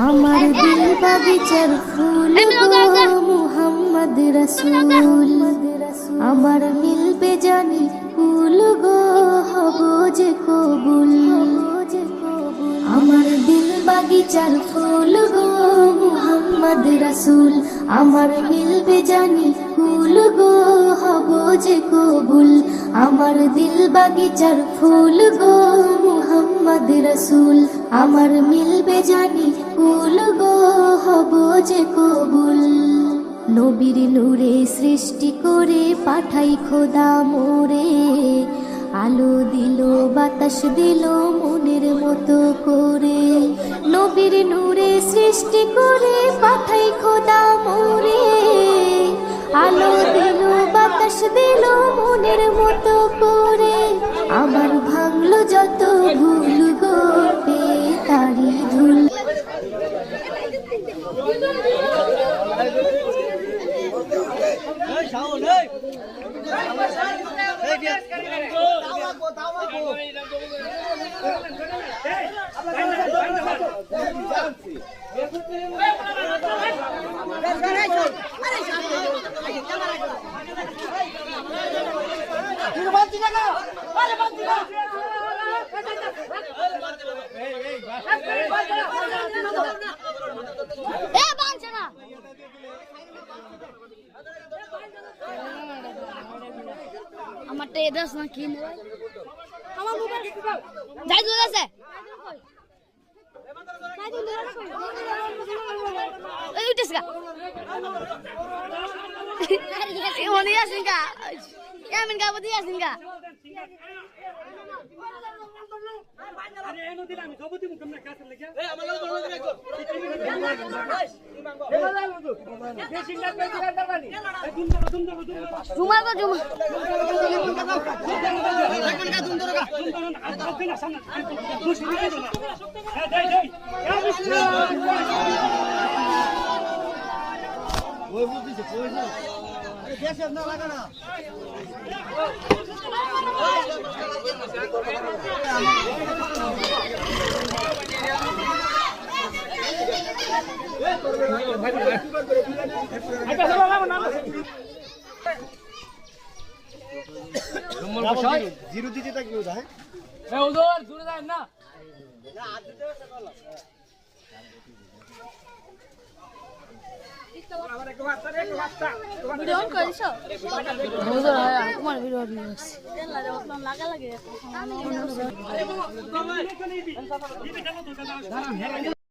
আমার দিল বাগিচার ফুল গো মুহাম্মদ রাসূল, আমার মিলবে জানি ফুল গো হব যে কবুল। আমার দিল বাগিচার ফুল গো মুহাম্মদ রাসূল, আমার মিলবে জানি ফুল গো হব যে কবুল। আমার দিল বাগিচার ফুল গো মুহাম্মদ রাসূল, আমার মিলবে জানি ফুল গো হব যে কবুল। নবীর নূরে সৃষ্টি করে পাঠাই খোদা মোরে, আলো দিল বাতাস দিল মনের মতো করে। নবীর নূরে সৃষ্টি করে পাঠাই খোদা মোরে, আলো দিল বাতাস দিল মনের মতো করে। আমার ভাঙলো যত ভুল গো পেয়ে তারি ধুল। আমারটা এদাস না কি মোবাইল, আমার মোবাইল যাই দূর আছে এই উঠেছ গা এই মনে আসেন গা এমন গা বদি আসেন গা আরে এনো দিলাম সবতি মুখ আমরা কাছে লাগা এই আমার লোক বন্ধ করে বেশি না পেছি না দাবানি জুমার গো জুমা লাগবে না দুম দরগা দুম না সামনে দুশ দিতে না এই এই ইয়া বিসমিল্লাহ ওই বুঝিছে কই না আরে গ্যাস না লাগা না জিরো দিতে থাকবে ওটা হ্যাঁ ওদর জুড়ে যায় না ভিডিও অন করিস ওদর তোমার ভিডিও অন করিস এলা রে ওসমান লাগা লাগে